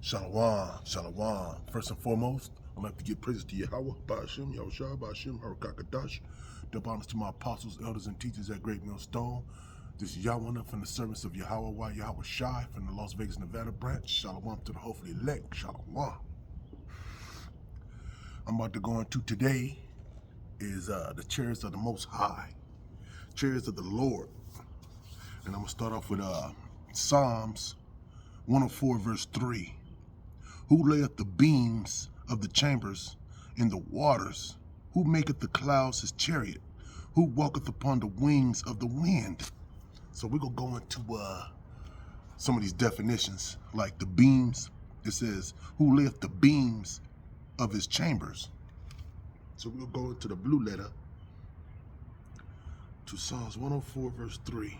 Shalom, shalom. First and foremost, I'd like to give praises to Yahweh, Ba'ashem, Yahushua, Ba'ashem, Harakakadash. Double honors to my apostles, elders, and teachers at Great Millstone. This is Yahweh from the servants of Yahweh, Yahweh Shai from the Las Vegas, Nevada branch. Shalom to the hopefully elect. Shalom. I'm about to go into today is the chariots of the Most High, chariots of the Lord. And I'm going to start off with Psalms 104, verse 3. Who layeth the beams of the chambers in the waters? Who maketh the clouds his chariot? Who walketh upon the wings of the wind? So we're going to go into some of these definitions, like the beams. It says, who layeth the beams of his chambers? So we'll go into the blue letter to Psalms 104, verse 3.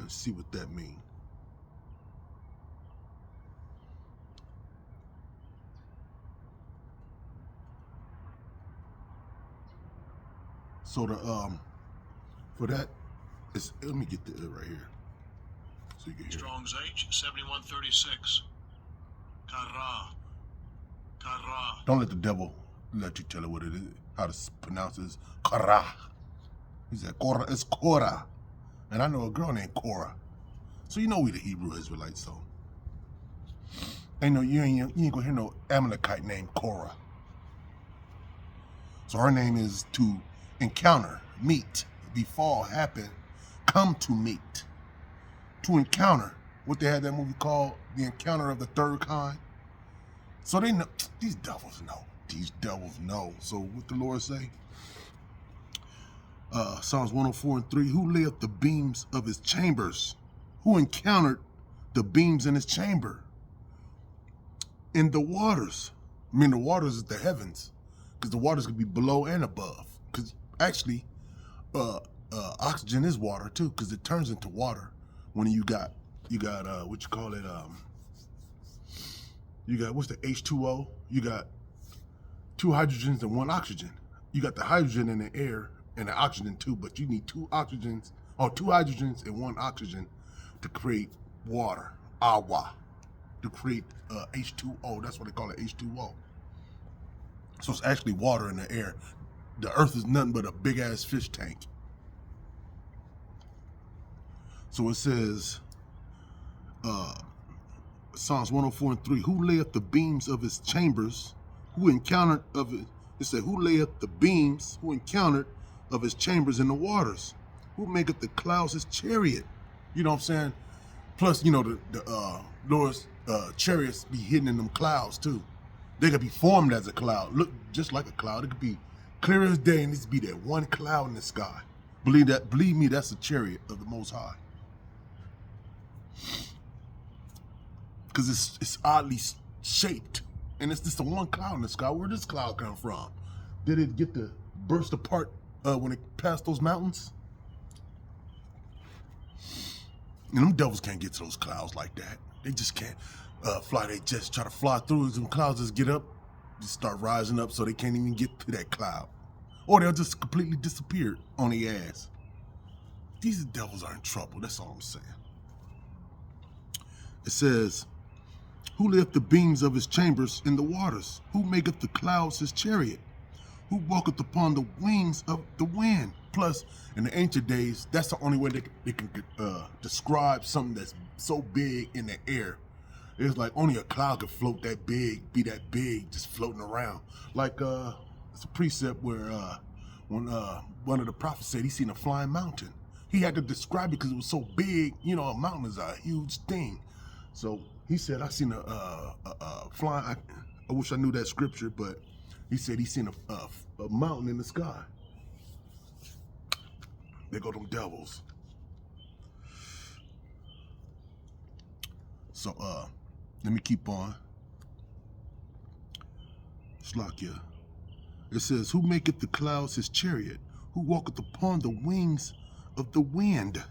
And see what that means. So the for that, let me get it right here so you can hear. Strong's H 7136. Kara. Don't let the devil let you tell it what it is, how to pronounce it. It's Kara. He said Korah. It's Korah. And I know a girl named Korah. So you know we the Hebrew Israelites, so. You ain't gonna hear no Amalekite named Korah. So her name is to encounter, meet, befall, happen, come to meet. To encounter. What they had that movie called, The Encounter of the Third Kind. So they know, these devils know. These devils know. So what the Lord say? Psalms 104 and 3, who layeth the beams of his chambers? Who encountered the beams in his chamber? In the waters. I mean, the waters is the heavens, because the waters could be below and above. Because actually, oxygen is water too, because it turns into water when you got what you call it, you got, what's the H2O? You got two hydrogens and one oxygen. You got the hydrogen in the air and the oxygen too, but you need two hydrogens and one oxygen to create water, agua, to create H2O. That's what they call it, H2O. So it's actually water in the air. The earth is nothing but a big ass fish tank. So it says, Psalms 104 and 3, who layeth the beams of his chambers? Who encountered of it? It said, who layeth the beams? Who encountered of his chambers in the waters? Who maketh the clouds his chariot? You know what I'm saying? Plus, you know, the Lord's chariots be hidden in them clouds too. They could be formed as a cloud, look just like a cloud. It could be clear as day, and it be that one cloud in the sky. Believe me, that's a chariot of the Most High. Because it's oddly shaped, and it's just the one cloud in the sky. Where did this cloud come from? Did it get to burst apart when it passed those mountains? And them devils can't get to those clouds like that. They just can't fly. They just try to fly through. Some clouds just get up, just start rising up, so they can't even get to that cloud. Or they'll just completely disappear on their ass. These devils are in trouble. That's all I'm saying. It says, who layeth the beams of his chambers in the waters? Who maketh the clouds his chariot? Who walketh upon the wings of the wind? Plus, in the ancient days, that's the only way they can describe something that's so big in the air. It's like only a cloud could float that big, be that big, just floating around. Like, it's a precept where when one of the prophets said he seen a flying mountain. He had to describe it because it was so big. You know, a mountain is a huge thing. So he said, I seen a flying, I wish I knew that scripture, but he said he seen a mountain in the sky. There go them devils. So, let me keep on. Slakia. It says, who maketh the clouds his chariot? Who walketh upon the wings of the wind?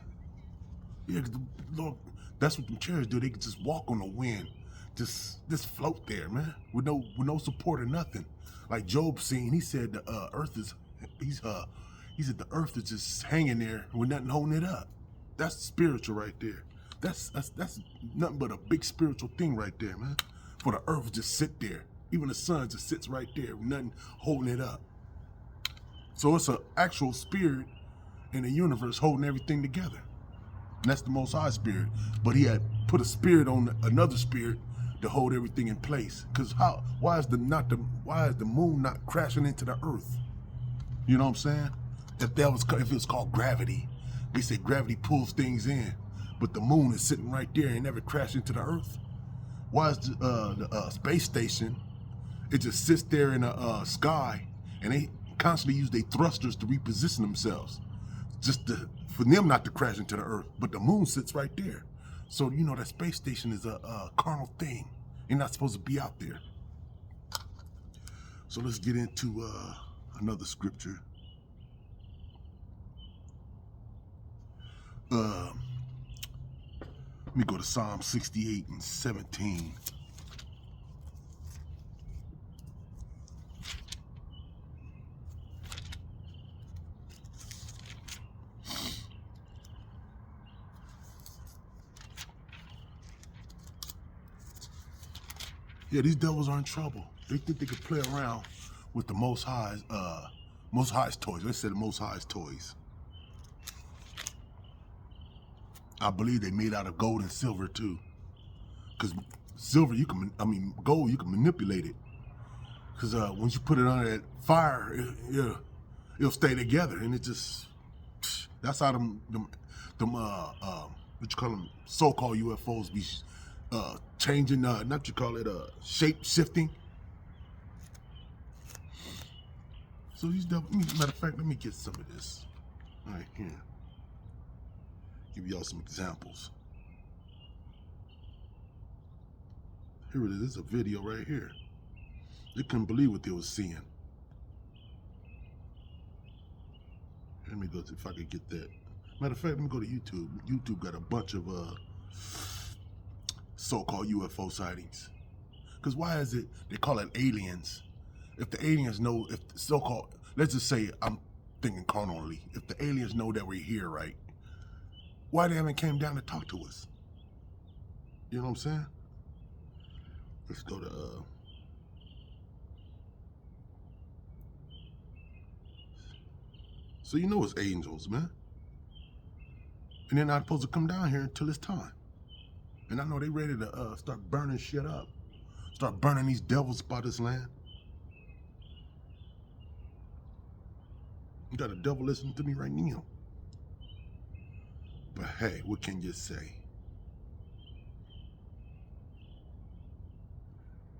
Yeah, Lord, that's what the chariots do. They can just walk on the wind. Just float there, man. With no support or nothing. Like Job seen, he said the earth is, He said the earth is just hanging there with nothing holding it up. That's spiritual right there. That's nothing but a big spiritual thing right there, man. For the earth to just sit there. Even the sun just sits right there with nothing holding it up. So it's an actual spirit in the universe holding everything together. And that's the Most High Spirit. But he had put a spirit on another spirit to hold everything in place. Because why is the moon not crashing into the earth? You know what I'm saying? If it was called gravity, they say gravity pulls things in, but the moon is sitting right there and never crashed into the earth. Why is the space station? It just sits there in the sky, and they constantly use their thrusters to reposition themselves, for them not to crash into the earth. But the moon sits right there, so you know that space station is a carnal thing. You're not supposed to be out there. So let's get into another scripture. Let me go to Psalm 68 and 17. Yeah, these devils are in trouble. They think they could play around with the Most High's toys. They said the Most High's toys. I believe they made out of gold and silver too. Cause silver, gold, you can manipulate it. Cause once you put it under that fire, it'll stay together, and it just, that's how them what you call them, so-called UFOs be changing, shape shifting. So these devils, matter of fact, let me get some of this right here. Give y'all some examples. Here it is. It's a video right here. They couldn't believe what they were seeing. Let me go see if I could get that. Matter of fact, let me go to YouTube. YouTube got a bunch of so-called UFO sightings. Because why is it they call it aliens? If the aliens know, if the so-called, let's just say I'm thinking carnally, if the aliens know that we're here, right? Why they haven't came down to talk to us? You know what I'm saying? Let's go to so you know it's angels, man. And they're not supposed to come down here until it's time. And I know they ready to start burning shit up. Start burning these devils by this land. You got a devil listening to me right now. But hey, what can you say?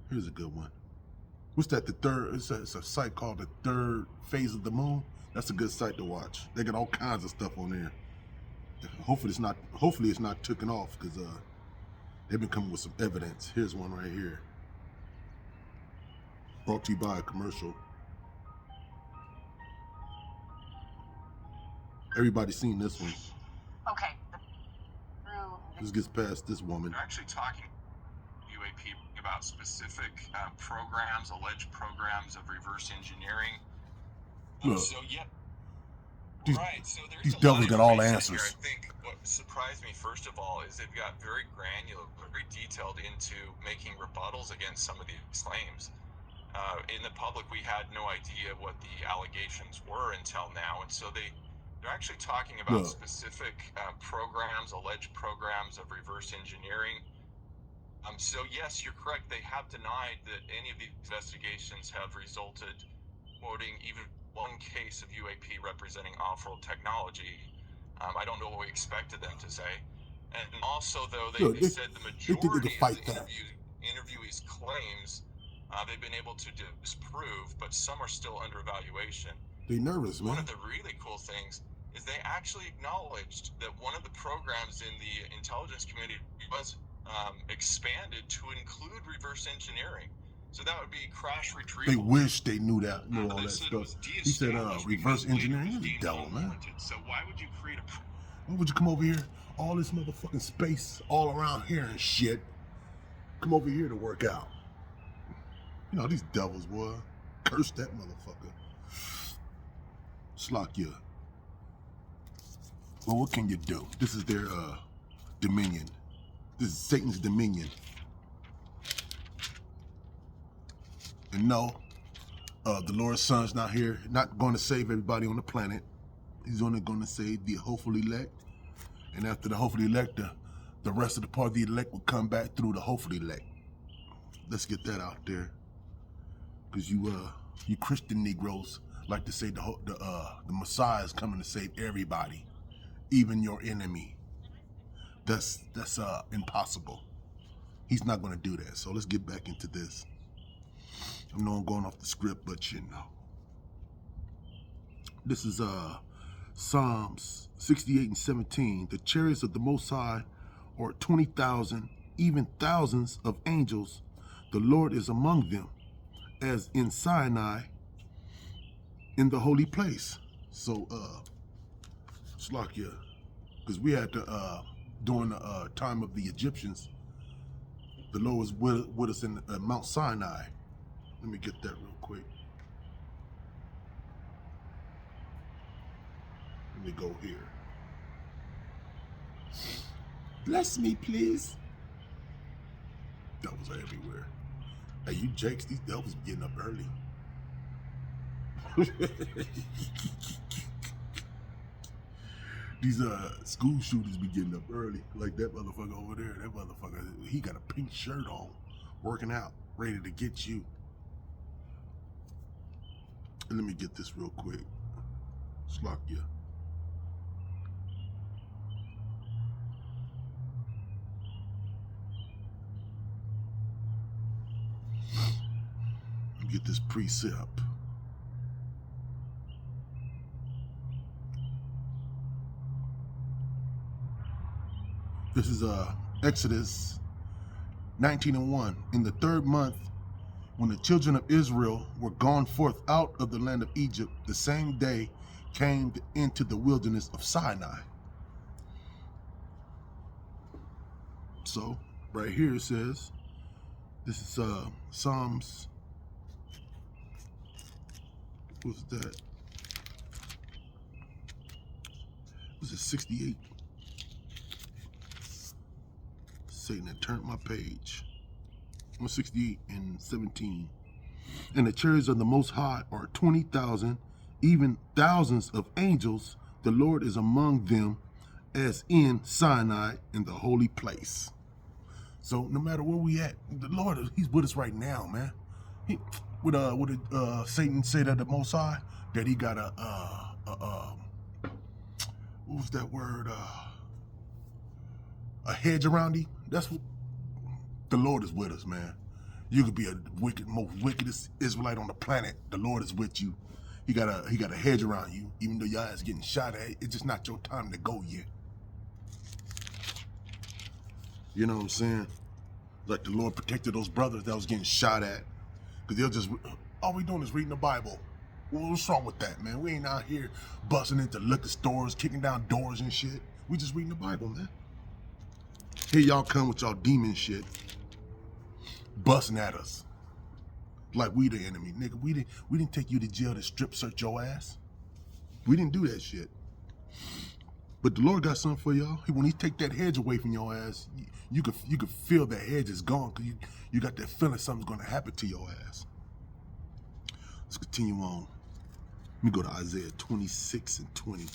Here's a good one. What's that? It's a site called the Third Phase of the Moon. That's a good site to watch. They got all kinds of stuff on there. Hopefully it's not taken off, because they've been coming with some evidence. Here's one right here. Brought to you by a commercial. Everybody's seen this one. Okay. This gets past this woman. They're actually talking UAP about specific programs, alleged programs of reverse engineering. Look, So yeah, right. So there's these a devils lot of got all information answers. here. I think what surprised me first of all is they've got very granular, very detailed into making rebuttals against some of these claims. In the public, we had no idea what the allegations were until now, and so they're actually talking about specific programs, alleged programs of reverse engineering. So yes, you're correct. They have denied that any of these investigations have resulted, quoting even one case of UAP representing off-world technology. I don't know what we expected them to say. And also, though, they said the majority of the interviewees' claims they've been able to disprove, but some are still under evaluation. They nervous, man. One of the really cool things is they actually acknowledged that one of the programs in the intelligence community was expanded to include reverse engineering. So that would be crash retrieval. They wish they knew all that stuff. He said reverse engineering is the devil, man. So why would you create a... Why would you come over here? All this motherfucking space all around here and shit. Come over here to work out. You know, these devils, boy. Curse that motherfucker. Slakia. Well, what can you do? This is their dominion. This is Satan's dominion. And no, the Lord's Son's not here, not going to save everybody on the planet. He's only going to save the hopeful elect. And after the hopeful elect, the rest of the part of the elect will come back through the hopeful elect. Let's get that out there. Because you Christian Negroes like to say the Messiah is coming to save everybody, even your enemy. That's impossible. He's not going to do that. So let's get back into this. I know I'm going off the script, but you know. This is Psalms 68 and 17. The chariots of the Most High are 20,000, even thousands of angels. The Lord is among them, as in Sinai, in the holy place. So, Slakia, because we had to, during the time of the Egyptians, the Lord was with us in Mount Sinai. Let me get that real quick. Let me go here. Bless me, please. Devils are everywhere. Hey, you jakes, these devils be getting up early. These school shooters be getting up early. Like that motherfucker over there. That motherfucker, he got a pink shirt on, working out, ready to get you. And let me get this real quick. Slakia. Get this precept. This is Exodus 19:1. In the 3rd month, when the children of Israel were gone forth out of the land of Egypt, the same day came into the wilderness of Sinai. So, right here it says, this is Psalms, what's that? This is 68. Satan had turned my page. 168 and 17. And the chariots of the Most High are 20,000, even thousands of angels. The Lord is among them, as in Sinai, in the holy place. So no matter where we at, the Lord, he's with us right now, man. Would Satan say that the Most High, that he got what was that word? A hedge around him? That's what the Lord is with us, man. You could be a most wickedest Israelite on the planet. The Lord is with you. He got a hedge around you, even though your ass getting shot at. It's just not your time to go yet. You know what I'm saying? Like the Lord protected those brothers that was getting shot at, because they'll just, all we doing is reading the Bible. Well, what's wrong with that, man? We ain't out here busting into liquor stores, kicking down doors and shit. We just reading the Bible, man. Here y'all come with y'all demon shit, busting at us like we the enemy, nigga. We didn't take you to jail to strip search your ass. We didn't do that shit. But the Lord got something for y'all. When he take that hedge away from your ass, you could feel that hedge is gone, because you got that feeling something's going to happen to your ass. Let's continue on. Let me go to Isaiah 26 and 20.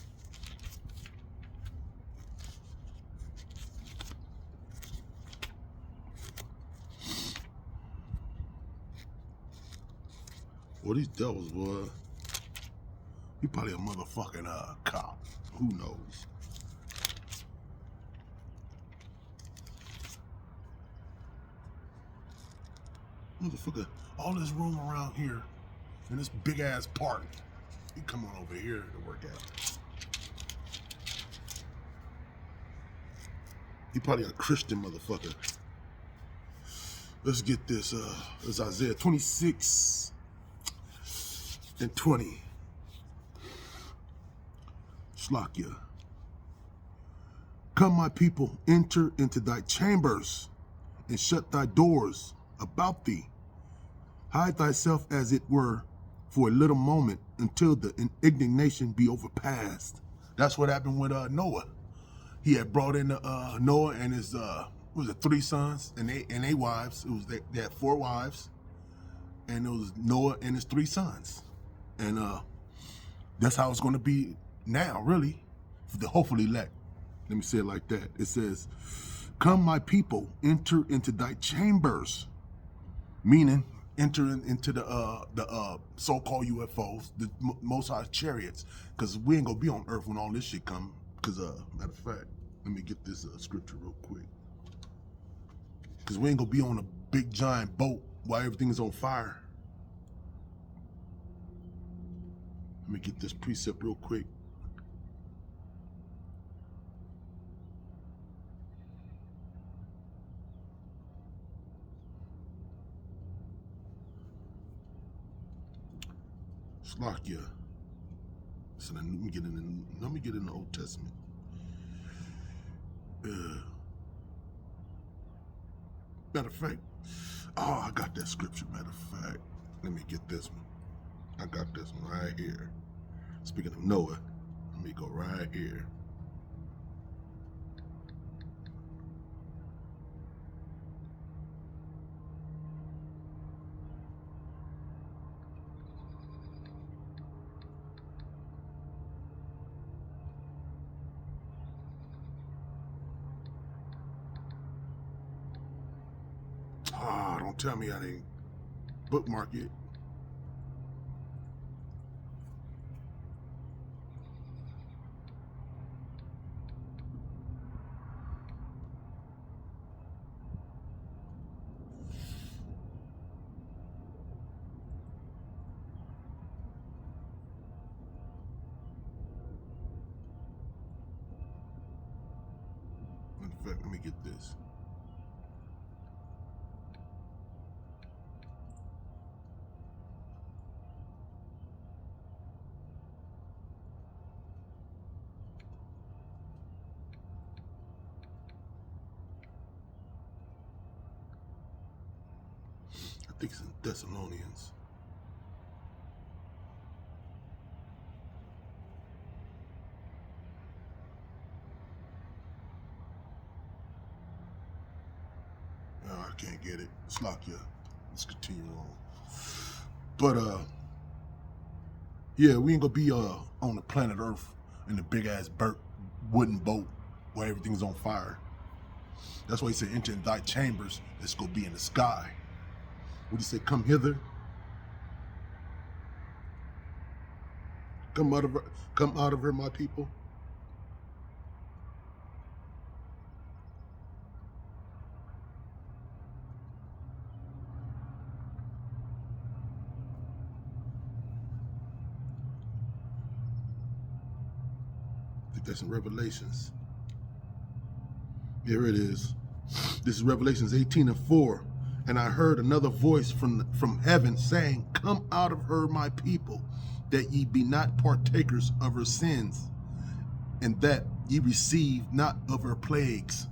Well, these devils, boy. He probably a motherfucking cop. Who knows? Motherfucker, all this room around here in this big ass park. You come on over here to work out. He probably a Christian motherfucker. Let's get this. It's Isaiah 26 and 20. Slakia. Come, my people, enter into thy chambers, and shut thy doors about thee. Hide thyself as it were for a little moment, until the indignation be overpast. That's what happened with Noah. He had brought in Noah and his what was it, 3 sons and they wives. It was they had 4 wives, and it was Noah and his 3 sons, and that's how it's going to be now, really, for the hopefully elect. Let me say it like that. It says, "Come, my people, enter into thy chambers," meaning enter into the so-called UFOs, the Most High chariots, because we ain't gonna be on Earth when all this shit come. Because matter of fact, let me get this scripture real quick. Because we ain't gonna be on a big giant boat while everything is on fire. Let me get this precept real quick. Slovakia. So let me get in the Old Testament. Matter of fact, I got that scripture. Matter of fact, let me get this one. I got this one right here. Speaking of Noah, let me go right here. Don't tell me I didn't bookmark it. In fact, let me get this. I think it's in Thessalonians. No, I can't get it. Slovakia. Let's continue on. But yeah, we ain't gonna be on the planet Earth in a big ass wooden boat where everything's on fire. That's why he said, "Enter in thy chambers." It's gonna be in the sky. What do you say? Come hither. Come out of her, my people. I think that's in Revelations. Here it is. This is Revelations 18:4. "And I heard another voice from heaven saying, Come out of her, my people, that ye be not partakers of her sins, and that ye receive not of her plagues,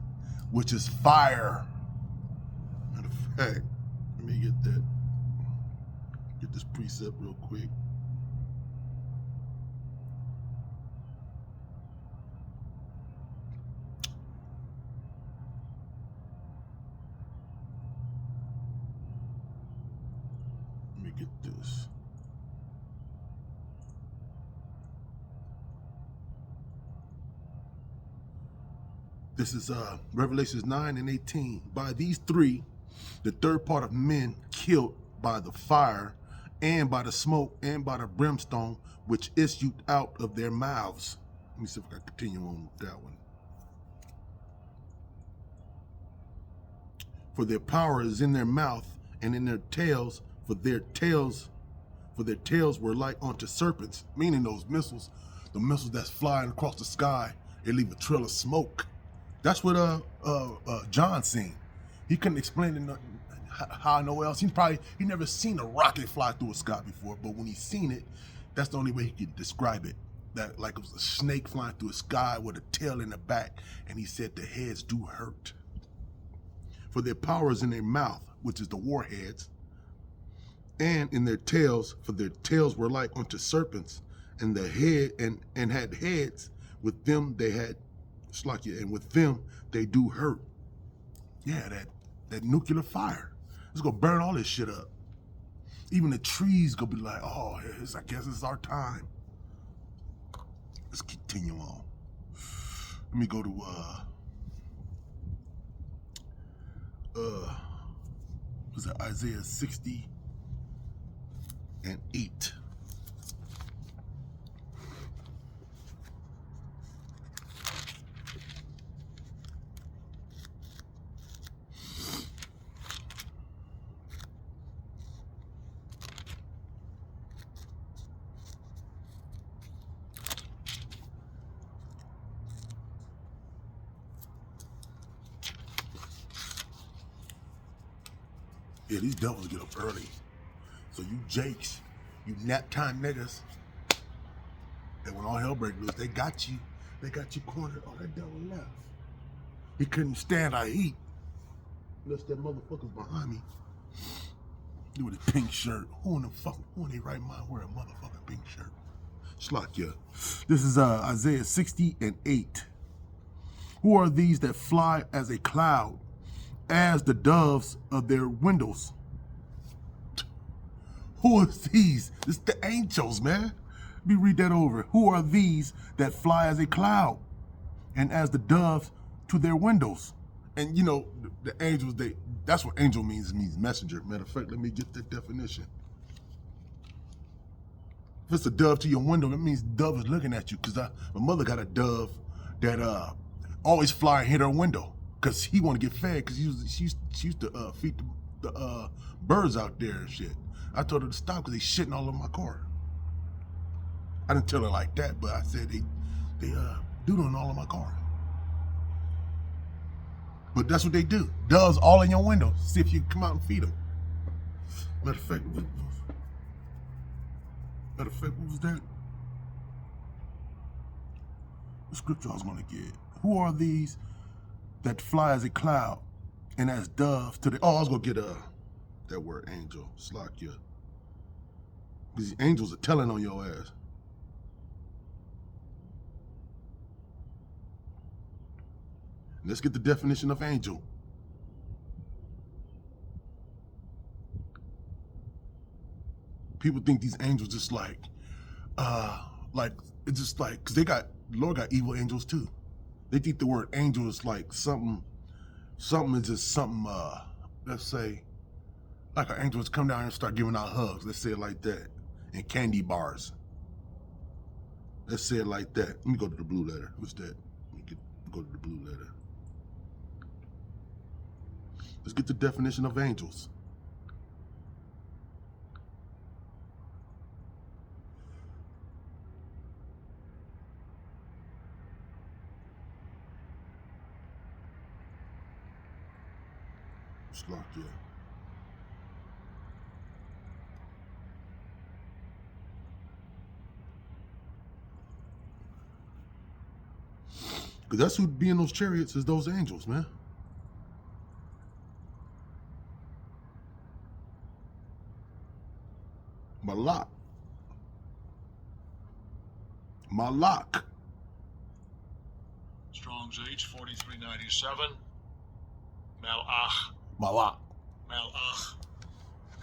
which is fire." Matter of fact, let me get this precept real quick. Let me get this. This is Revelations 9:18. "By these 3, the third part of men killed by the fire, and by the smoke, and by the brimstone, which issued out of their mouths." Let me see if I can continue on with that one. "For their power is in their mouth, and in their tails, for their tails were like unto serpents," meaning those missiles, the missiles that's flying across the sky, they leave a trail of smoke. That's what John seen. He couldn't explain it how no else. He never seen a rocket fly through a sky before, but when he seen it, that's the only way he could describe it. That like it was a snake flying through the sky with a tail in the back, and he said the heads do hurt. "For their power is in their mouth," which is the warheads, "and in their tails, for their tails were like unto serpents, and the head and had heads With them, they had, it's like, yeah, and with them, they do hurt. Yeah, that nuclear fire. It's gonna burn all this shit up. Even the trees gonna be like, oh, I guess it's our time. Let's continue on. Let me go to, was it Isaiah 60 and 8. Yeah, these devils get up early. So you jakes, you nap time niggas, and when all hell breaks loose, they got you. They got you cornered. Oh, that devil left. He couldn't stand our heat. Unless that motherfucker's behind me. He with a pink shirt. Who in they right mind wear a motherfucking pink shirt? Slakia. This is Isaiah 60 and 8. Who are these that fly as a cloud, as the doves of their windows? Who are these? It's the angels, man. Let me read that over. Who are these that fly as a cloud and as the doves to their windows? And you know, the angels, that's what angel means. It means messenger. Matter of fact, let me get that definition. If it's a dove to your window, that means the dove is looking at you. Because my mother got a dove that always fly and hit her window. Because he want to get fed. Because she used to feed the birds out there and shit. I told her to stop because they shitting all over my car. I didn't tell her like that, but I said they doodling all in my car. But that's what they do. Doves all in your window. See if you can come out and feed them. Matter of fact, what was that? The scripture I was going to get. Who are these that fly as a cloud and as doves to the... Oh, I was going to get that word angel. Slakia. These angels are telling on your ass. Let's get the definition of angel. People think these angels just it's just like, because Lord got evil angels too. They think the word angel is like something is just something, let's say, like an angel just come down and start giving out hugs. Let's say it like that. And candy bars. Let's say it like that. Let me go to the blue letter. What's that? Let me go to the blue letter. Let's get the definition of angels. It's locked in. Because that's who'd be in those chariots, is those angels, man. Malak. Strong's H 4397. Malach. Malak. Malach.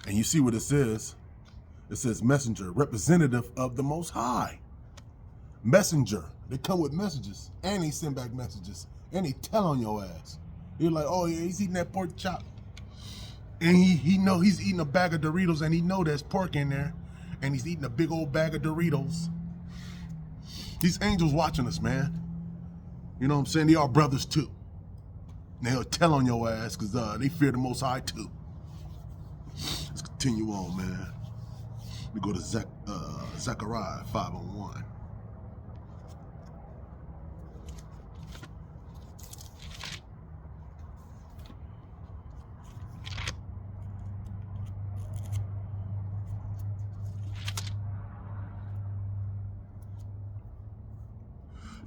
And you see what it says? It says messenger, representative of the Most High. Messenger. They come with messages, and they send back messages, and they tell on your ass. You're like, oh yeah, he's eating that pork chop. And he know he's eating a bag of Doritos, and he know there's pork in there, and he's eating a big old bag of Doritos. These angels watching us, man. You know what I'm saying? They are brothers too. And they'll tell on your ass because they fear the Most High too. Let's continue on, man. We go to Zechariah 5:1.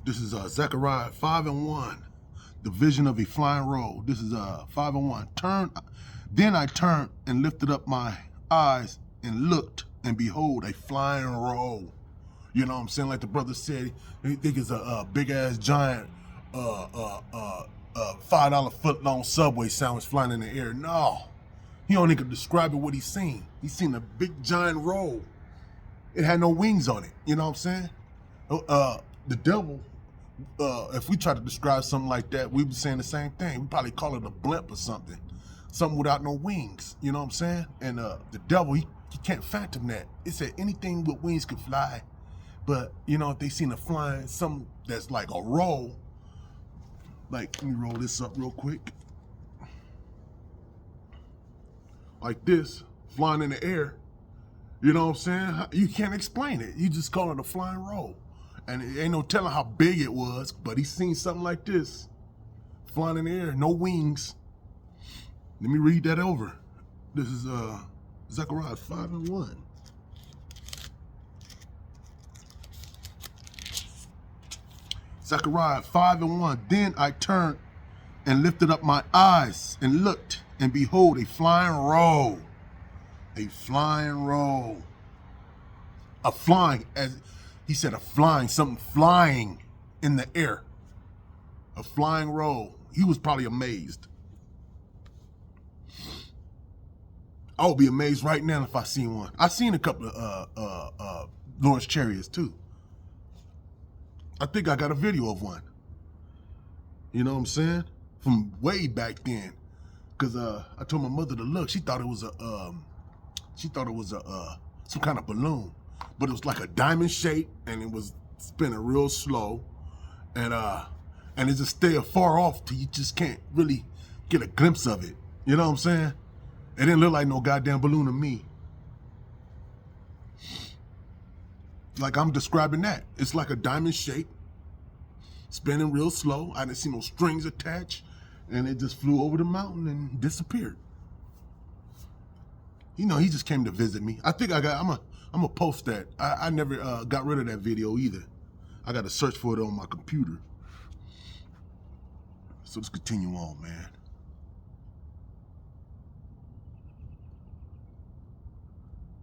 This is Zechariah 5:1, the vision of a flying roll. This is 5:1. Then I turned and lifted up my eyes and looked, and behold, a flying roll. You know what I'm saying? Like the brother said, he think it's a big ass giant $5 foot long Subway sandwich flying in the air. No, he only could describe it what he's seen. He's seen a big giant roll. It had no wings on it. You know what I'm saying? The devil, if we try to describe something like that, we'd be saying the same thing. We'd probably call it a blimp or something without no wings. You know what I'm saying? And the devil, he can't phantom that. It said anything with wings could fly. But, you know, if they seen a flying, something that's like a roll, like, let me roll this up real quick. Like this, flying in the air, you know what I'm saying? You can't explain it. You just call it a flying roll. And it ain't no telling how big it was, but he's seen something like this, flying in the air, no wings. Let me read that over. This is Zechariah 5:1. Zechariah 5:1. Then I turned and lifted up my eyes and looked, and behold, a flying roll. A flying roll. A flying, as he said, a flying, something flying in the air. A flying roll. He was probably amazed. I would be amazed right now if I seen one. I seen a couple of Lord's chariots too. I think I got a video of one. You know what I'm saying? From way back then. Cause I told my mother to look. She thought it was some kind of balloon. But it was like a diamond shape and it was spinning real slow. And it just stayed far off till you just can't really get a glimpse of it. You know what I'm saying? It didn't look like no goddamn balloon to me. Like I'm describing that. It's like a diamond shape, spinning real slow. I didn't see no strings attached, and it just flew over the mountain and disappeared. You know, he just came to visit me. I think I'm gonna post that. I never got rid of that video either. I got to search for it on my computer. So let's continue on, man.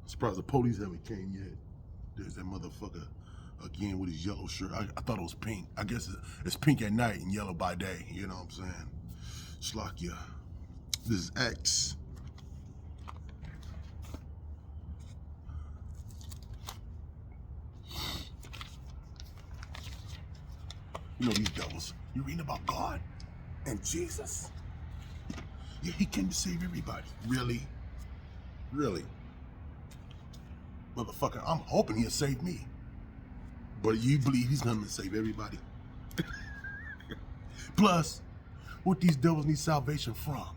I'm surprised the police haven't came yet. There's that motherfucker again with his yellow shirt. I thought it was pink. I guess it's pink at night and yellow by day. You know what I'm saying? Slakia. This is X. You know these devils. You reading about God and Jesus? Yeah, he came to save everybody. Really? Really? Motherfucker, I'm hoping he'll save me. But you believe he's coming to save everybody? Plus, what these devils need salvation from?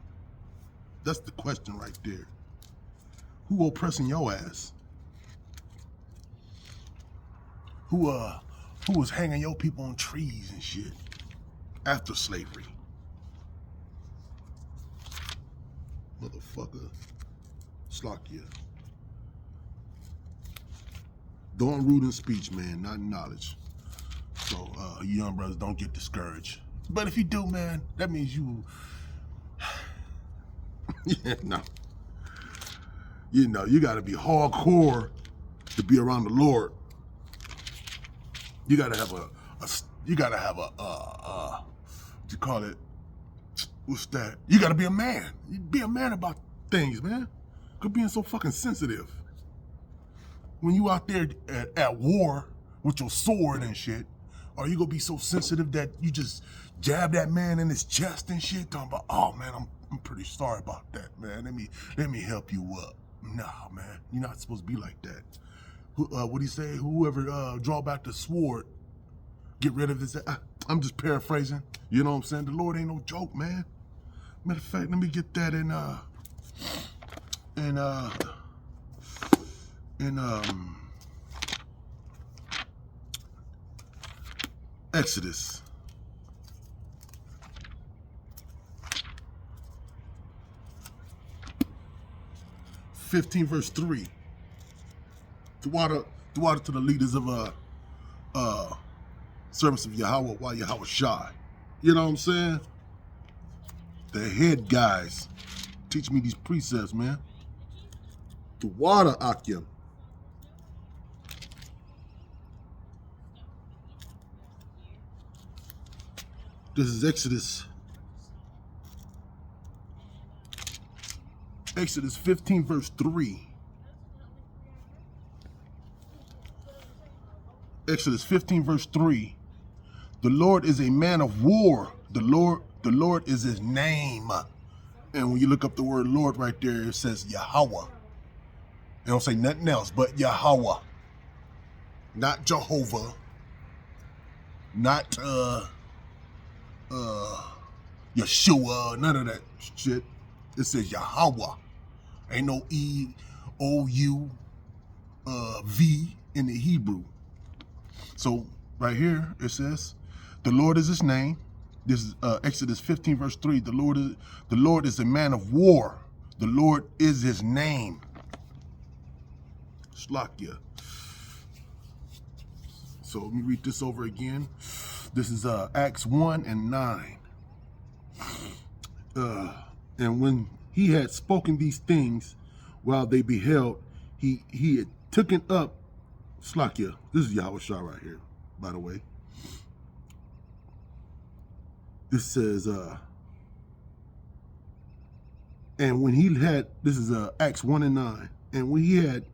That's the question right there. Who oppressing your ass? Who was hanging your people on trees and shit after slavery? Motherfucker. Slakia. Don't rude in speech, man, not in knowledge. So, you young brothers, don't get discouraged. But if you do, man, that means you... yeah, no. You know, you gotta be hardcore to be around the Lord. You gotta have what you call it? What's that? You gotta be a man. You be a man about things, man. Quit being so fucking sensitive. When you out there at war with your sword and shit, are you gonna be so sensitive that you just jab that man in his chest and shit, talking about, oh man, I'm pretty sorry about that, man. Let me help you up. Nah, man, you're not supposed to be like that. What do you say? Whoever draw back the sword, get rid of this. I'm just paraphrasing. You know what I'm saying? The Lord ain't no joke, man. Matter of fact, let me get that in Exodus. (15) verse 3. To water to the leaders of servants of Yahweh while Yahweh shy. You know what I'm saying? The head guys teach me these precepts, man. To water Akim. This is Exodus 15, verse 3. Exodus 15, verse 3. The Lord is a man of war. The Lord is his name. And when you look up the word Lord right there, it says Yahweh. It don't say nothing else but Yahweh. Not Jehovah. Not Yeshua, none of that shit. It says Yahweh. Ain't no E-O-U-V in the Hebrew. So right here it says, the Lord is his name. This is Exodus 15, verse 3. The Lord is a man of war. The Lord is his name. Shlakia. So let me read this over again. This is Acts 1 and 9. And when he had spoken these things, while they beheld, he had taken up. Slakia. This is Yahweh Shah right here, by the way. This says, and when he had, this is Acts 1 and 9. And when he had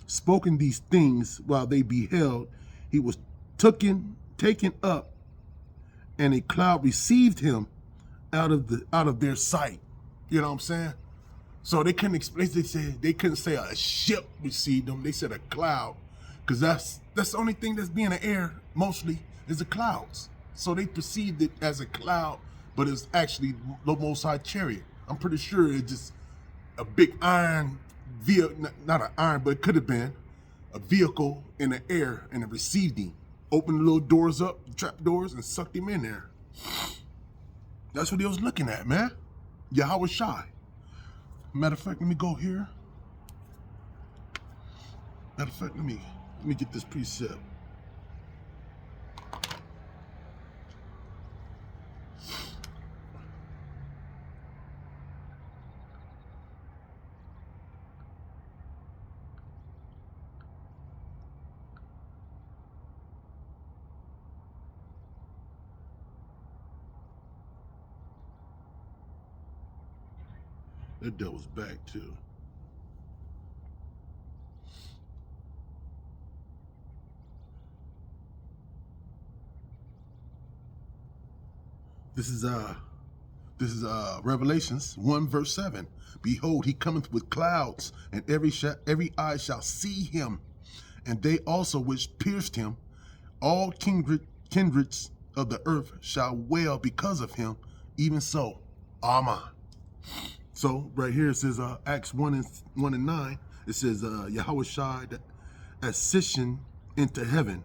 spoken these things while they beheld, he was taken up, and a cloud received him out of their sight. You know what I'm saying? So they couldn't explain. They couldn't say a ship received them. They said a cloud, because that's the only thing that's being in the air mostly is the clouds. So they perceived it as a cloud, but it's actually the Most High chariot. I'm pretty sure it's just a big iron vehicle, not an iron, but it could have been a vehicle in the air, and it received him, opened the little doors up, trap doors, and sucked him in there. That's what he was looking at, man. Yahweh Shai. Matter of fact, let me go here. Matter of fact, let me get this precept. That devil's back too. This is Revelations 1 verse 7. Behold, he cometh with clouds, and every eye shall see him, and they also which pierced him. All kindreds of the earth shall wail because of him. Even so, Amen. So right here it says Acts 1 and 9. It says Yahweh Shai ascension into heaven.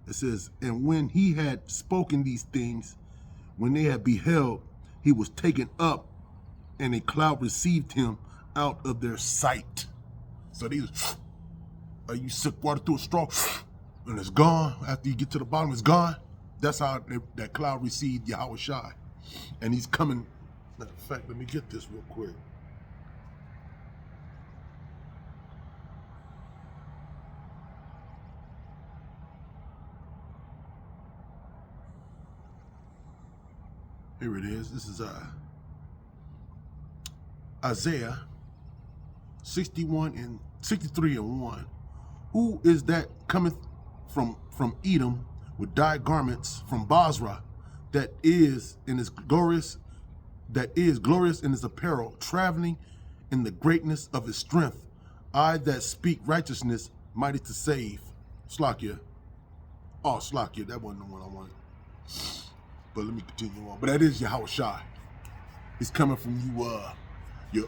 It says, and when he had spoken these things, when they had beheld, he was taken up, and a cloud received him out of their sight. So these, you suck water through a straw, and it's gone. After you get to the bottom, it's gone. That's how that cloud received Yahweh Shai. And he's coming. Matter of fact, let me get this real quick. Here it is. This is Isaiah 63 and 1. Who is that cometh from Edom with dyed garments from Basra, that is glorious in his apparel, traveling in the greatness of his strength? I that speak righteousness, mighty to save. Slakia. Oh, Slakia, that wasn't the one I wanted. But let me continue on. But that is Yahweh Shai. He's coming from you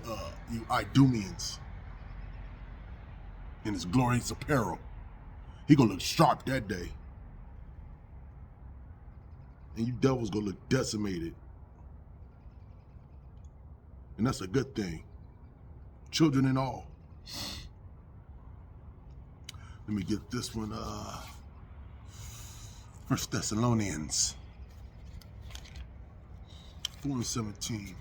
Idumeans in his glorious apparel. He gonna look sharp that day. And you devils gonna look decimated. And that's a good thing. Children and all. Let me get this one. 1 Thessalonians 4 and 17.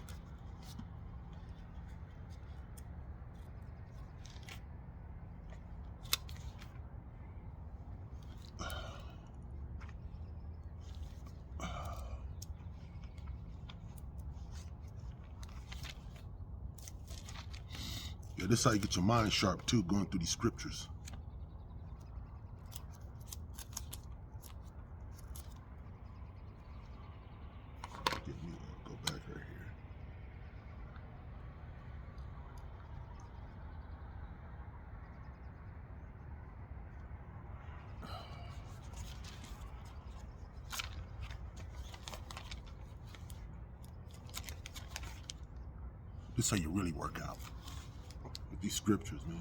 Yeah, this is how you get your mind sharp too, going through these scriptures. Get me, go back right here. This is how you really work out with these scriptures, man.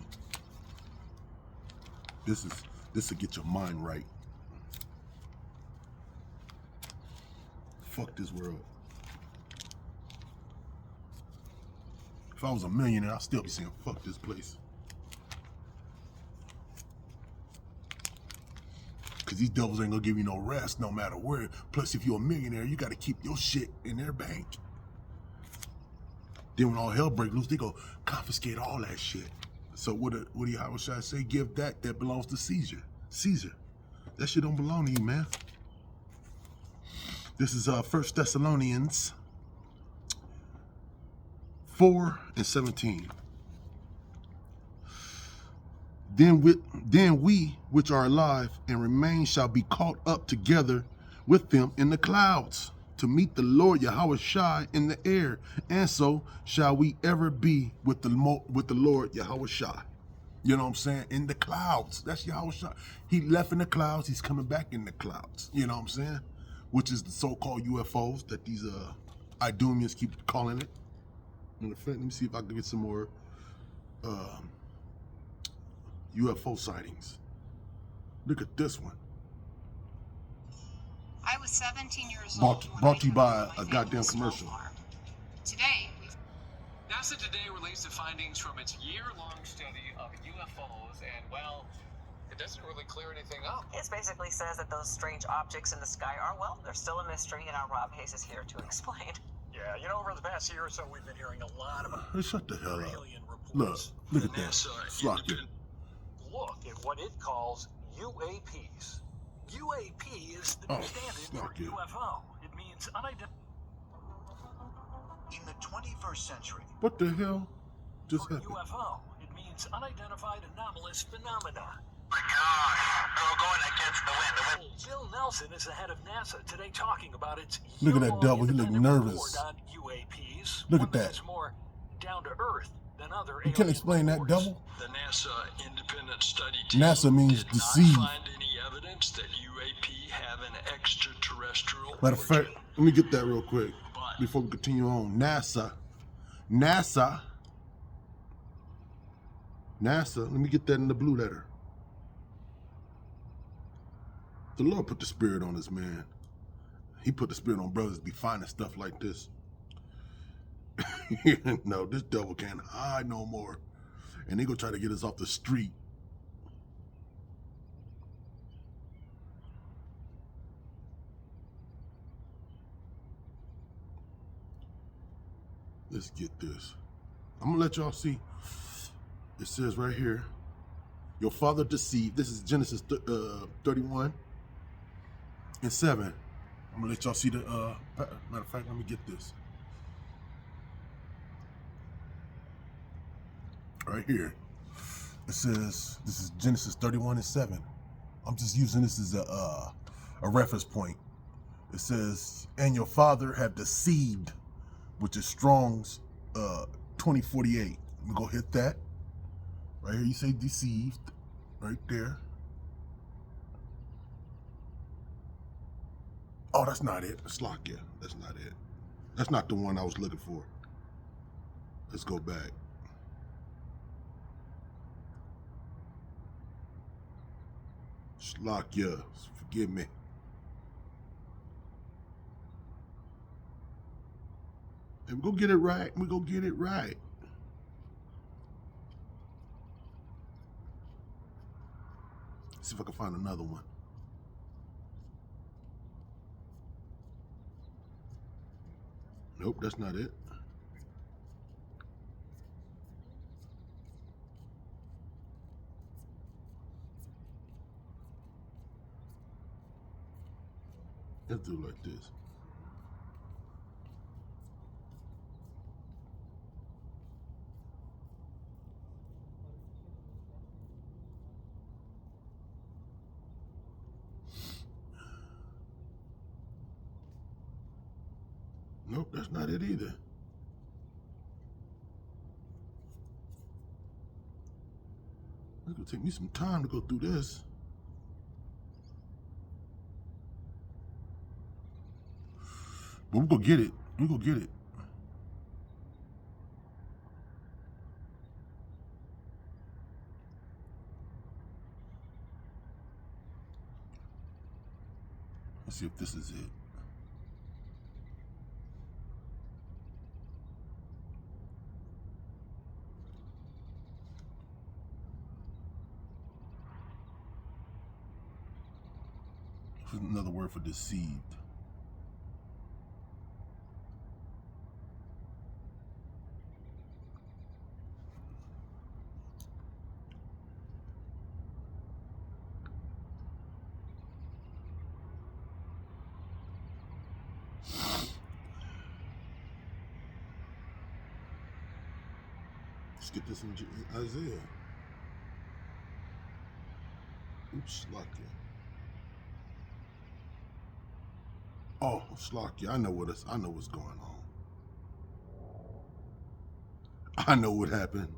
This will get your mind right. Fuck this world. If I was a millionaire, I'd still be saying fuck this place. Cause these devils ain't gonna give you no rest no matter where. Plus, if you're a millionaire, you gotta keep your shit in their bank. Then when all hell breaks loose, they go confiscate all that shit. So how should I say? Give that belongs to Caesar. Caesar. That shit don't belong to you, man. This is 1 Thessalonians 4:17. Then we which are alive and remain shall be caught up together with them in the clouds to meet the Lord Yahweh Shai in the air, and so shall we ever be with the Lord Yahweh Shai. You know what I'm saying? In the clouds. That's Yahweh Shai. He left in the clouds. He's coming back in the clouds. You know what I'm saying? Which is the so-called UFOs that these Idumeans keep calling it. Let me see if I can get some more UFO sightings. Look at this one. I was 17 years old. Brought to you by a goddamn commercial. Today, NASA today released the findings from its year-long study of UFOs, and well, it doesn't really clear anything up. It basically says that those strange objects in the sky are, well, they're still a mystery, and our Rob Hayes is here to explain. Yeah, you know, over the past year or so, we've been hearing a lot about Shut the hell up. alien reports. Look at that. Flock it. Look at what it calls UAPs. UAP is the new standard for fuck it. UFO. It means unidentified. In the 21st century, What the hell just for happened? UFO, it means unidentified anomalous phenomena. My gosh, we're going against the wind. Bill Nelson is the head of NASA today talking about its Look at that year-long devil. He look independent nervous. report on UAPs. Look one at that. that's more down to earth than other You can't alien explain that, reports. devil. The NASA independent study team NASA means did deceive. not find any evidence that UAP have an extraterrestrial Matter of fact, origin. let me get that real quick But before we continue on. NASA, let me get that in the blue letter. The Lord put the spirit on this man. He put the spirit on brothers to be finding stuff like this. No, this devil can't hide no more. And they gonna try to get us off the street. Let's get this. I'm gonna let y'all see. It says right here, your father deceived. This is Genesis 31 and 7. I'm gonna let y'all see the, matter of fact, let me get this. Right here. It says, this is Genesis 31 and 7. I'm just using this as a reference point. It says, and your father have deceived, which is Strong's 2048. I'm gonna go hit that. Right here, you say deceived. Right there. Oh, that's not it. Slovakia. That's not it. That's not the one I was looking for. Let's go back. Slovakia. Forgive me. And we're gonna get it right. We're gonna get it right. See if I can find another one. Nope, that's not it. Let's do it like this. Nope, that's not it either. It's gonna take me some time to go through this. But we're gonna get it. We're gonna get it. Let's see if this is it. Another word for deceived. Let's get this in Isaiah. Oops, Slakia. Oh, Slakia. I know what's going on. I know what happened.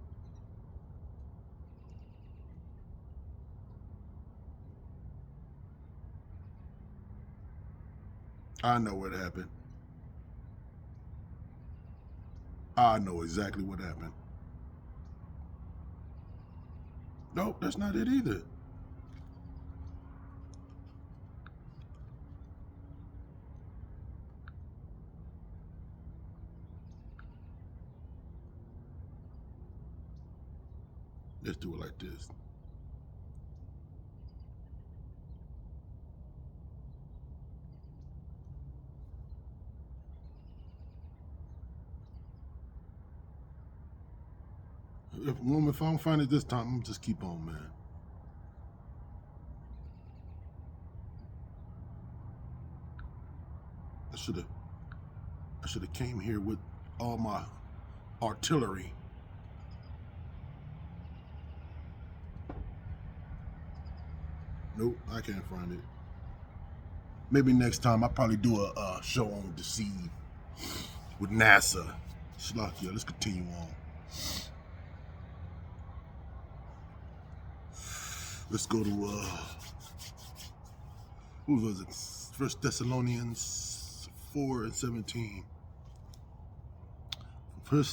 I know what happened. I know exactly what happened. Nope, that's not it either. Let's do it like this. If I don't find it this time, I'm gonna just keep on, man. I should have came here with all my artillery. Nope, I can't find it. Maybe next time I'll probably do a show on Deceive with NASA. Slakia, let's continue on. Let's go to who was it? 1 Thessalonians 4:17. 1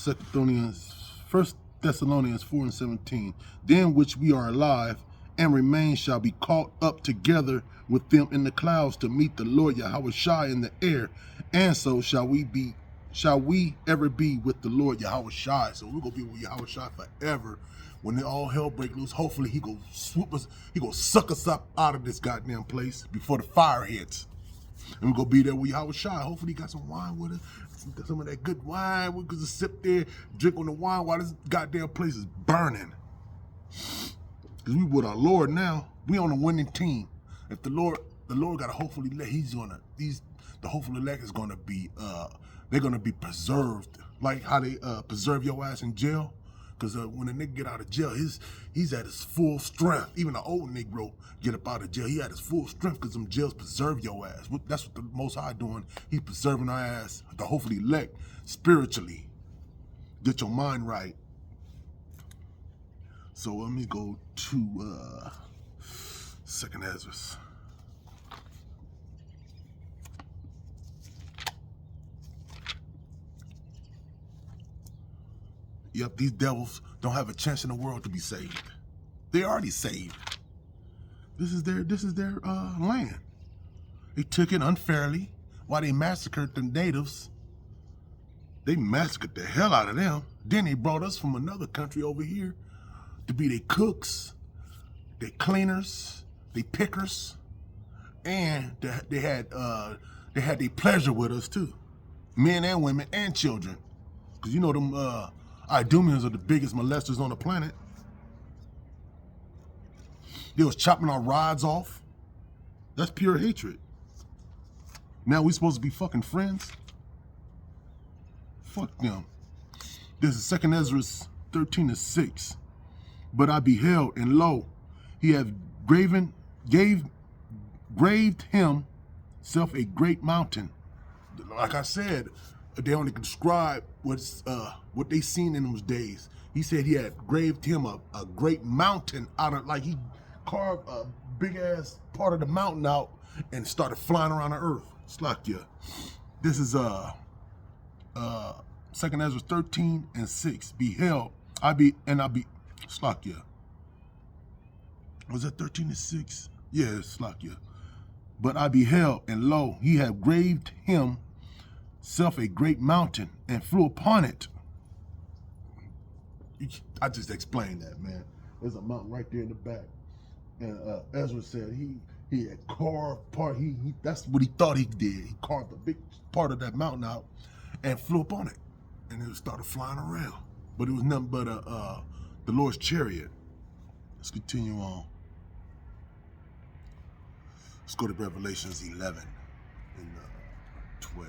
Thessalonians 4:17. Then which we are alive and remain shall be caught up together with them in the clouds to meet the Lord Yahushua in the air, and so shall we ever be with the Lord Yahushua. So we're gonna be with Yahushua forever. When all hell break loose, hopefully he gonna swoop us, he gonna suck us up out of this goddamn place before the fire hits. And we're gonna be there with Yahushua. Hopefully he got some wine with us, some of that good wine. We could just sit there, drink on the wine while this goddamn place is burning. Because we with our Lord now. We on a winning team. If the Lord gotta hopefully let, the hopefully elect is gonna be, they're gonna be preserved. Like how they preserve your ass in jail. Because when a nigga get out of jail, he's at his full strength. Even an old Negro get up out of jail, he at his full strength because them jails preserve your ass. That's what the Most High doing. He's preserving our ass, the hopefully elect, spiritually. Get your mind right. So let me go to 2nd Ezra. Yep, these devils don't have a chance in the world to be saved. They're already saved. This is their land. They took it unfairly while they massacred the natives. They massacred the hell out of them. Then they brought us from another country over here to be their cooks, their cleaners, their pickers, and they had their pleasure with us too, men and women and children, because you know them Idumeans are the biggest molesters on the planet. They was chopping our rods off. That's pure hatred. Now we supposed to be fucking friends? Fuck them. This is 2nd Ezra 13:6. But I beheld, and lo, he have graved himself a great mountain. Like I said, they only could describe what they seen in those days. He said he had graved him a great mountain out of, like he carved a big ass part of the mountain out and started flying around the earth. Slakia. This is 2nd Ezra 13:6. Beheld, Slakia. Was that 13:6? Yeah, Slakia. But I beheld, and lo, he had graved himself a great mountain and flew upon it. I just explained that, man. There's a mountain right there in the back. And Ezra said he had carved part, that's what he thought he did. He carved a big part of that mountain out and flew up on it. And it started flying around. But it was nothing but the Lord's chariot. Let's continue on. Let's go to Revelations 11 and 12.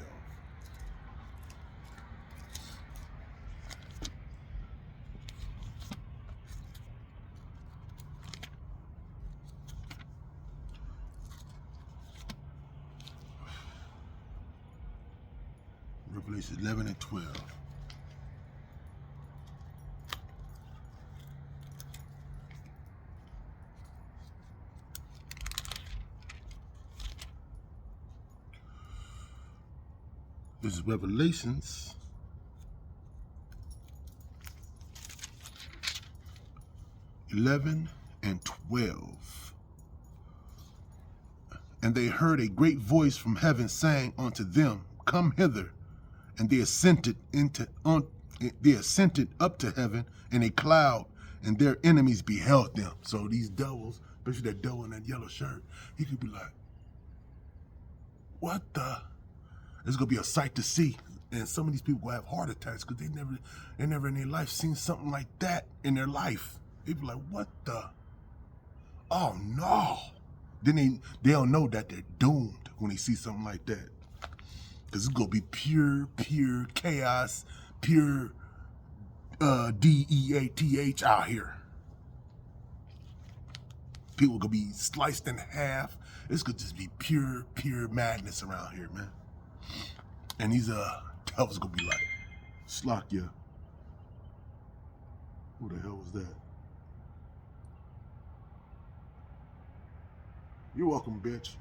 Revelation 11 and 12. This is Revelations 11 and 12. And they heard a great voice from heaven saying unto them, Come hither. And they ascended up to heaven in a cloud, and their enemies beheld them. So these devils, especially that devil in that yellow shirt, he could be like, what the? It's gonna be a sight to see. And some of these people will have heart attacks because they never in their life seen something like that in their life. They'd be like, what the? Oh no. Then they don't know that they're doomed when they see something like that. Because it's going to be pure chaos, pure DEATH out here. People going to be sliced in half. It's going to just be pure madness around here, man. And these devils going to be like, Slakia. Who the hell was that? You're welcome, bitch.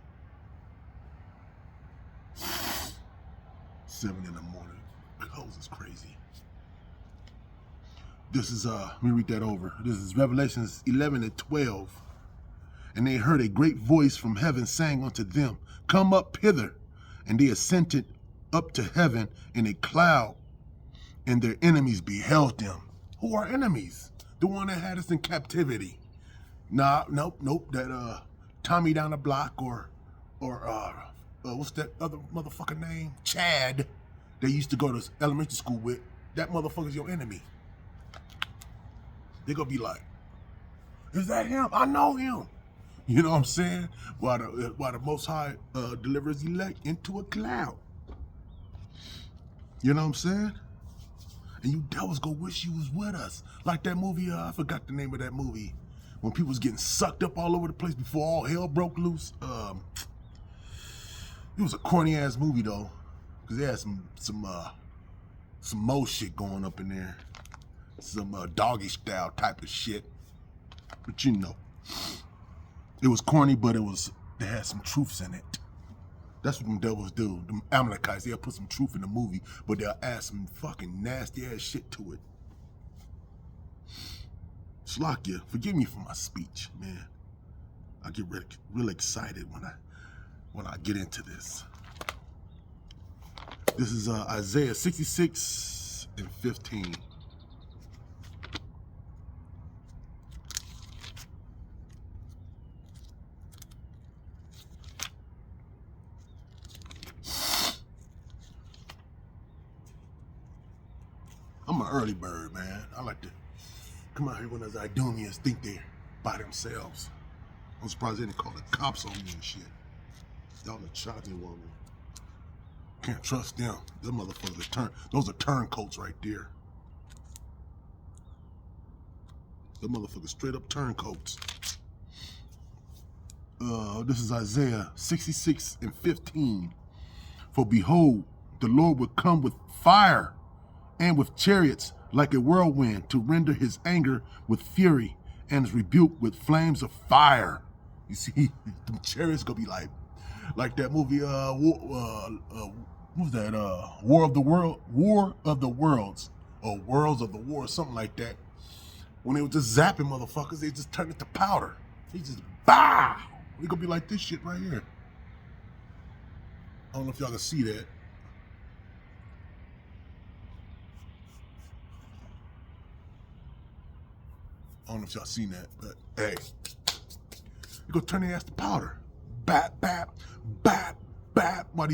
7 in the morning. Clothes is crazy. This is, let me read that over. This is Revelations 11 and 12. And they heard a great voice from heaven saying unto them, Come up hither. And they ascended up to heaven in a cloud, and their enemies beheld them. Who are enemies? The one that had us in captivity. Nope. That Tommy down the block or what's that other motherfucker name? Chad. They used to go to elementary school with. That motherfucker's your enemy. They're gonna be like, is that him? I know him. You know what I'm saying? While the Most High delivers elect into a cloud. You know what I'm saying? And you devils go wish you was with us. Like that movie, I forgot the name of that movie. When people was getting sucked up all over the place before all hell broke loose. It was a corny ass movie though, because they had some mo shit going up in there, some doggy style type of shit. But you know, it was corny, but they had some truths in it. That's what them devils do. Them Amalekites, they'll put some truth in the movie, but they'll add some fucking nasty ass shit to it. Slakia, forgive me for my speech, man. I get real excited when I get into this. This is Isaiah 66 and 15. I'm an early bird, man. I like to come out here when those Idumeans think they're by themselves. I'm surprised they didn't call the cops on me and shit. Y'all the chocolate woman. Can't trust them. Them motherfuckers those are turncoats right there. Them motherfuckers straight up turncoats. This is Isaiah 66 and 15. For behold, the Lord would come with fire and with chariots like a whirlwind to render his anger with fury and his rebuke with flames of fire. You see, the chariots gonna be like that movie, what was that? War of the Worlds, or Worlds of the War, something like that. When they were just zapping motherfuckers, they just turned it to powder. He just bow. We gonna be like this shit right here. I don't know if y'all can see that. I don't know if y'all seen that, but hey, you gonna turn their ass to powder. Bap, bap, bap, bap. While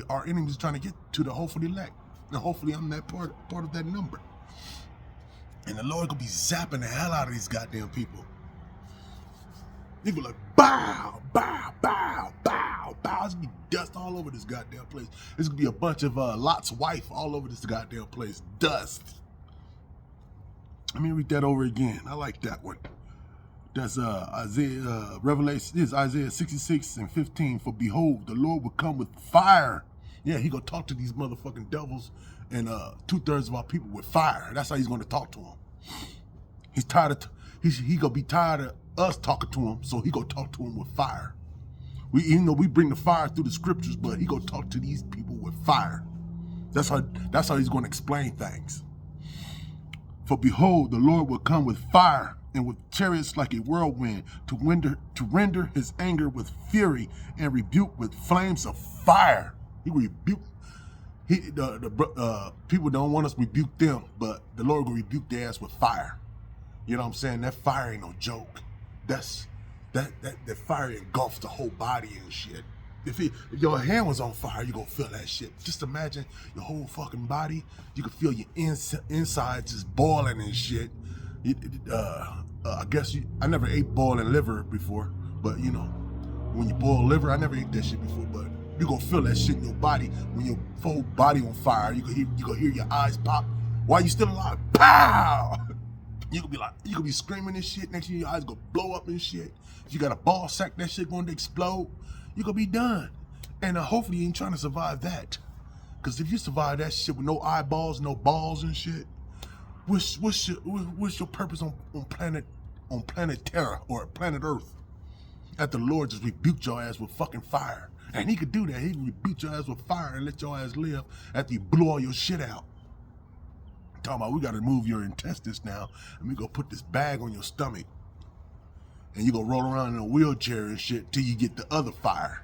our enemies trying to get to the hopeful elect. And hopefully I'm that part of that number. And the Lord gonna be zapping the hell out of these goddamn people. They be like, bow, bow, bow, bow, bow. There's gonna be dust all over this goddamn place. There's gonna be a bunch of Lot's wife all over this goddamn place. Dust. Let me read that over again. I like that one. That's Revelation. This is Isaiah 66:15. For behold, the Lord will come with fire. Yeah, he gonna talk to these motherfucking devils and 2/3 of our people with fire. That's how he's gonna talk to them. He's tired of. He gonna be tired of us talking to him, so he gonna talk to him with fire. Even though we bring the fire through the scriptures, but he gonna talk to these people with fire. That's how he's gonna explain things. For behold, the Lord will come with fire and with chariots like a whirlwind to render his anger with fury and rebuke with flames of fire. He rebuke. The people don't want us to rebuke them, but the Lord will rebuke their ass with fire. You know what I'm saying? That fire ain't no joke. That fire engulfs the whole body and shit. If your hand was on fire, you gonna feel that shit. Just imagine your whole fucking body. You can feel your inside just boiling and shit. I guess I never ate boiling liver before, but you know, when you boil liver, I never ate that shit before, but you gonna feel that shit in your body when your whole body on fire. You gonna hear your eyes pop while you still alive. Pow! You gonna be screaming and shit. Next thing your eyes gonna blow up and shit. If you got a ball sack, that shit going to explode. You gonna be done. And hopefully you ain't trying to survive that. Cause if you survive that shit with no eyeballs, no balls and shit, what's your purpose on planet Terra or planet Earth? After the Lord just rebuked your ass with fucking fire. And he could do that. He can rebuke your ass with fire and let your ass live after you blew all your shit out. Talking about we gotta move your intestines now and we gonna put this bag on your stomach. And you gonna roll around in a wheelchair and shit till you get the other fire.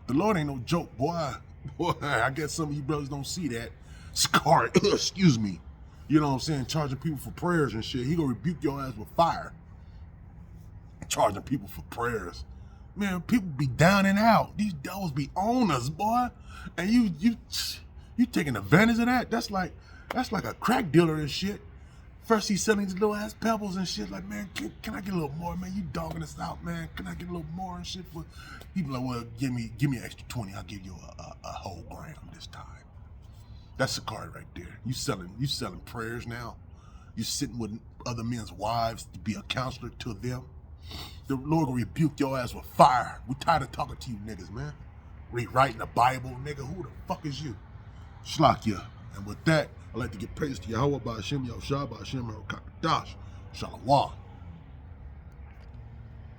The Lord ain't no joke, boy. Boy, I guess some of you brothers don't see that. Scar, excuse me. You know what I'm saying? Charging people for prayers and shit. He gonna rebuke your ass with fire. Charging people for prayers. Man, people be down and out. These devils be on us, boy. And you taking advantage of that? That's like a crack dealer and shit. First he's selling these little ass pebbles and shit. Like, man, can I get a little more, man? You dogging us out, man. Can I get a little more and shit? For he be like, well, give me an extra 20. I'll give you a whole gram this time. That's the card right there. You selling prayers now. You sitting with other men's wives to be a counselor to them. The Lord will rebuke your ass with fire. We tired of talking to you niggas, man. Rewriting the Bible, nigga. Who the fuck is you? Shlakia. And with that, I'd like to give praise to Yahweh by Hashem Yahushua by Hashem Kakadash. Shalom.